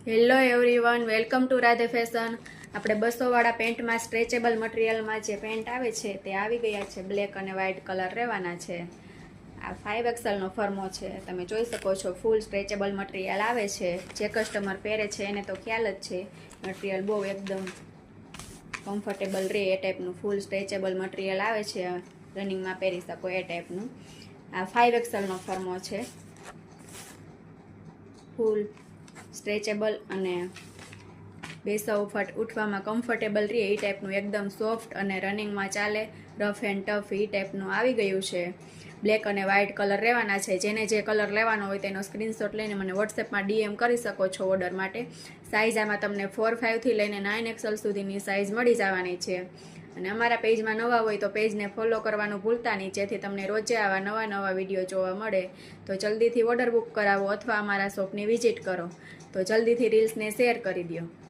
Hello everyone, welcome to Radhe fashion. આપણે 200 વાળા પેન્ટમાં stretchable મટીરિયલમાં જે પેન્ટ આવે છે તે આવી ગયા છે. બ્લેક અને વ્હાઇટ કલર રહેવાના છે. આ 5XL નો ફર્મો છે, તમે જોઈ શકો છો. ફૂલ સ્ટ્રેચેબલ મટીરિયલ આવે છે. જે કસ્ટમર પહેરે છે એને તો ખ્યાલ જ છે. મટીરિયલ બહુ એકદમ કમ્ફર્ટેબલ રહે એ ટાઈપનું ફૂલ સ્ટ્રેચેબલ મટીરિયલ આવે છે. રનિંગમાં પહેરી શકો એ ટાઈપનું. આ 5XL નો ફર્મો છે. ફૂલ સ્ટ્રેચેબલ અને બેસવા ઉઠવામાં કમ્ફર્ટેબલ રહે એ ટાઈપનું એકદમ સોફ્ટ અને રનિંગમાં ચાલે, રફ એન્ડ ટફ એ ટાઈપનું આવી ગયું છે. બ્લેક અને વ્હાઇટ કલર રહેવાના છે. જેને જે કલર લેવાનો હોય તેનો સ્ક્રીનશોટ લઈને મને વોટ્સએપમાં DM કરી શકો છો ઓર્ડર માટે. સાઇઝ આમાં તમને 4-5 થી લઈને 9XL સુધીની સાઇઝ મળી જવાની છે. અને અમારા પેજમાં નવા હોય તો પેજને ફોલો કરવાનું ભૂલતા નહીં, જેથી તમને રોજે આવા નવા વિડીયો જોવા મળે. તો જલ્દીથી ઓર્ડર બુક કરાવો અથવા અમારા શોપની વિઝિટ કરો. તો જલ્દીથી રીલ્સને શેર કરી દો.